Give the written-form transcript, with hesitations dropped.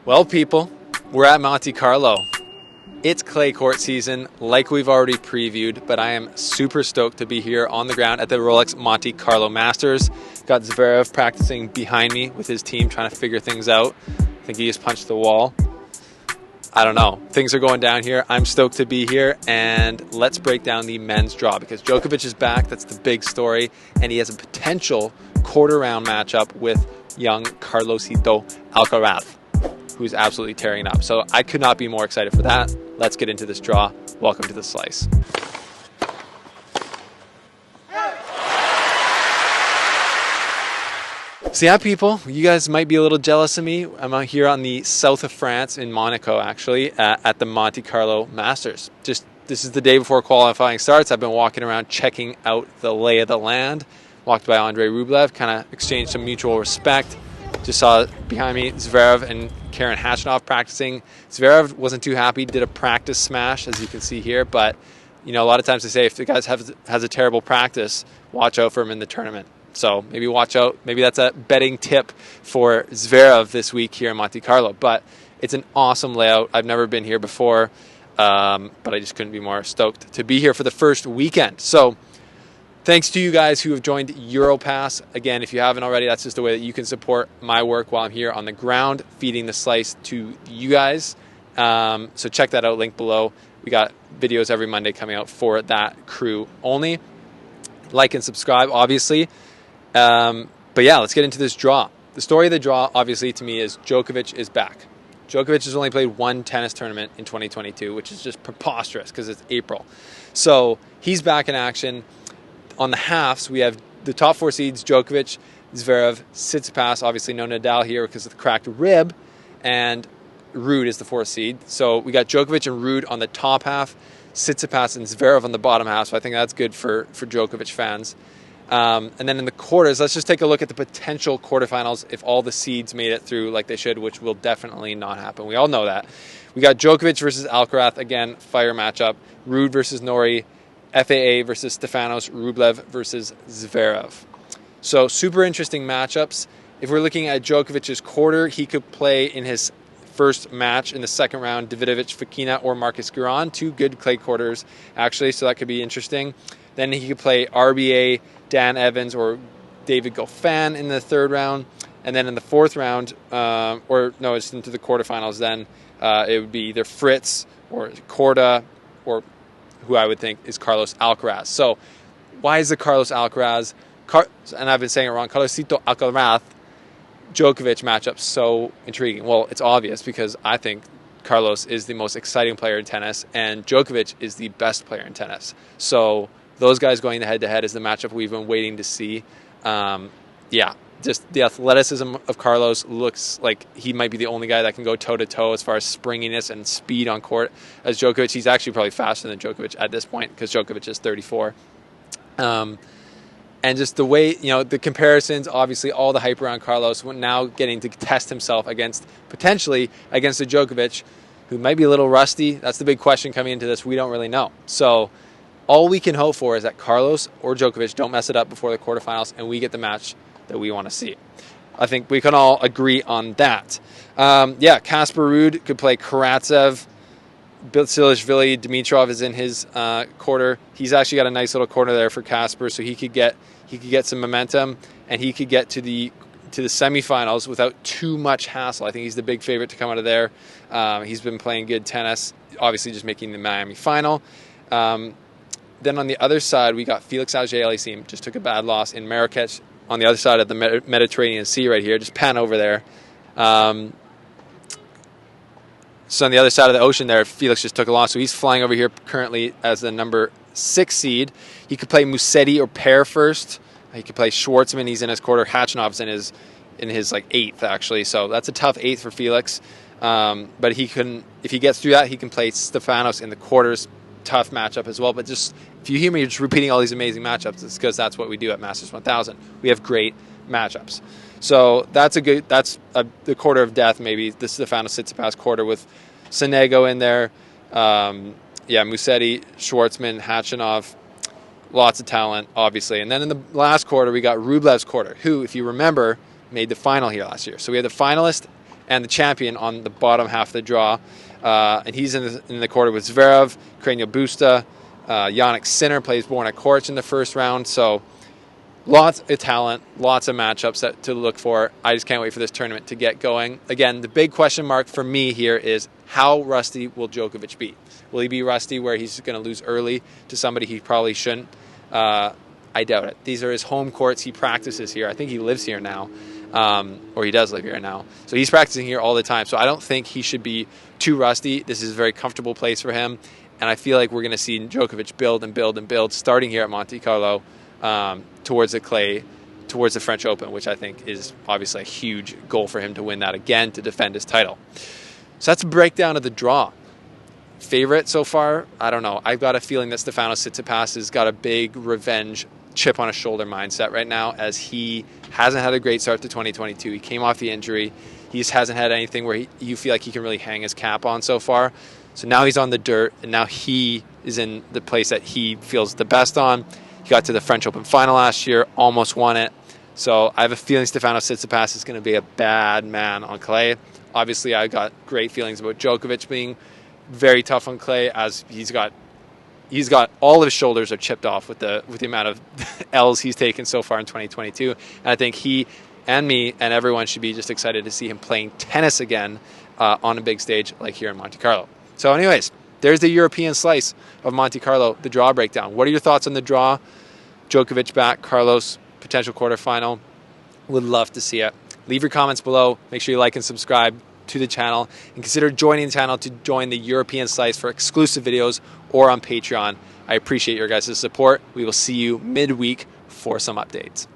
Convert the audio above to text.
Well, people, we're at Monte Carlo. It's clay court season, like we've already previewed, but I am super stoked to be here on the ground at the Rolex Monte Carlo Masters. Got Zverev practicing behind me with his team, trying to figure things out. I think he just punched the wall. I don't know. Things are going down here. I'm stoked to be here, and let's break down the men's draw because Djokovic is back. That's the big story, and he has a potential quarter-round matchup with young Carlosito Alcaraz, who's absolutely tearing it up. So I could not be more excited for that. Let's get into this draw. Welcome to the Slice. So yeah, people, you guys might be a little jealous of me. I'm out here on the south of France, in Monaco, actually, at the Monte Carlo Masters. This is the day before qualifying starts. I've been walking around checking out the lay of the land. Walked by Andrei Rublev, kind of exchanged some mutual respect. Just saw behind me Zverev and Karen Khachanov practicing. Zverev wasn't too happy, did a practice smash, as you can see here. But, you know, a lot of times they say if the guy has a terrible practice, watch out for him in the tournament. So maybe watch out. Maybe that's a betting tip for Zverev this week here in Monte Carlo. But it's an awesome layout. I've never been here before, but I just couldn't be more stoked to be here for the first weekend. So thanks to you guys who have joined Europass. Again, if you haven't already, that's just a way that you can support my work while I'm here on the ground, feeding the Slice to you guys. So check that out, link below. We got videos every Monday coming out for that crew only. Like and subscribe, obviously. But yeah, let's get into this draw. The story of the draw, obviously, to me is Djokovic is back. Djokovic has only played one tennis tournament in 2022, which is just preposterous because it's April. So he's back in action. On the halves, we have the top four seeds, Djokovic, Zverev, Tsitsipas, obviously no Nadal here because of the cracked rib, and Ruud is the fourth seed. So we got Djokovic and Ruud on the top half, Tsitsipas and Zverev on the bottom half, so I think that's good for Djokovic fans. And then in the quarters, let's just take a look at the potential quarterfinals if all the seeds made it through like they should, which will definitely not happen. We all know that. We got Djokovic versus Alcaraz, again, fire matchup. Ruud versus Norrie. FAA versus Stefanos, Rublev versus Zverev. So super interesting matchups. If we're looking at Djokovic's quarter, he could play in his first match in the second round, Davidovich Fokina or Marcus Giron, two good clay quarters, actually, so that could be interesting. Then he could play RBA, Dan Evans, or David Goffin in the third round. And then in the fourth round, it's into the quarterfinals then, it would be either Fritz or Korda or who I would think is Carlos Alcaraz. So why is the Carlos Alcaraz, and I've been saying it wrong, Carlosito Alcaraz, Djokovic matchup so intriguing? Well, it's obvious because I think Carlos is the most exciting player in tennis and Djokovic is the best player in tennis. So those guys going head-to-head is the matchup we've been waiting to see. Just the athleticism of Carlos looks like he might be the only guy that can go toe-to-toe as far as springiness and speed on court. As Djokovic, he's actually probably faster than Djokovic at this point because Djokovic is 34. And just the way, the comparisons, obviously all the hype around Carlos, now getting to test himself potentially against a Djokovic who might be a little rusty. That's the big question coming into this. We don't really know. So all we can hope for is that Carlos or Djokovic don't mess it up before the quarterfinals and we get the match that we want to see. I think we can all agree on that. Casper Ruud could play Karatsev. Basilashvili, Dimitrov is in his quarter. He's actually got a nice little corner there for Casper, so he could get some momentum and he could get to the semifinals without too much hassle. I think he's the big favorite to come out of there. He's been playing good tennis, obviously just making the Miami final. Then on the other side, we got Felix Auger-Aliassime, just took a bad loss in Marrakech on the other side of the Mediterranean Sea right here. Just pan over there. So on the other side of the ocean there, Felix just took a loss. So he's flying over here currently as the number 6 seed. He could play Musetti or Paire first. He could play Schwartzman. He's in his quarter. Khachanov's in his like 8th, actually. So that's a tough 8th for Felix. But if he gets through that, he can play Stefanos in the quarters. Tough matchup as well, but just if you hear me just repeating all these amazing matchups, it's because that's what we do at Masters 1000. We have great matchups. So that's the quarter of death, maybe the Stefanos Tsitsipas quarter with Sonego in there. Musetti, Schwartzman, Khachanov, lots of talent, obviously. And then in the last quarter, we got Rublev's quarter, who, if you remember, made the final here last year. So we had the finalist and the champion on the bottom half of the draw. And he's in the quarter with Zverev, Carreño Busta, Yannick Sinner plays Borna Coric in the first round. So lots of talent, lots of matchups to look for. I just can't wait for this tournament to get going. Again, the big question mark for me here is how rusty will Djokovic be? Will he be rusty where he's going to lose early to somebody he probably shouldn't? I doubt it. These are his home courts. He practices here. I think he lives here now, or he does live here now. So he's practicing here all the time. So I don't think he should be too rusty. This is a very comfortable place for him. And I feel like we're going to see Djokovic build and build and build, starting here at Monte Carlo, towards the clay, towards the French Open, which I think is obviously a huge goal for him to win that again, to defend his title. So that's a breakdown of the draw. Favorite so far? I don't know. I've got a feeling that Stefanos Tsitsipas has got a big revenge chip on his shoulder mindset right now, as he hasn't had a great start to 2022. He came off the injury. He just hasn't had anything where you feel like he can really hang his cap on so far. So now he's on the dirt, and now he is in the place that he feels the best on. He got to the French Open final last year, almost won it. So I have a feeling Stefanos Tsitsipas is going to be a bad man on clay. Obviously, I've got great feelings about Djokovic being very tough on clay, as he's got all of his shoulders are chipped off with the amount of L's he's taken so far in 2022. And I think he and me and everyone should be just excited to see him playing tennis again on a big stage like here in Monte Carlo. So anyways, there's the European slice of Monte Carlo, the draw breakdown. What are your thoughts on the draw? Djokovic back, Carlos, potential quarterfinal. Would love to see it. Leave your comments below. Make sure you like and subscribe to the channel, and consider joining the channel to join the European slice for exclusive videos or on Patreon. I appreciate your guys' support. We will see you midweek for some updates.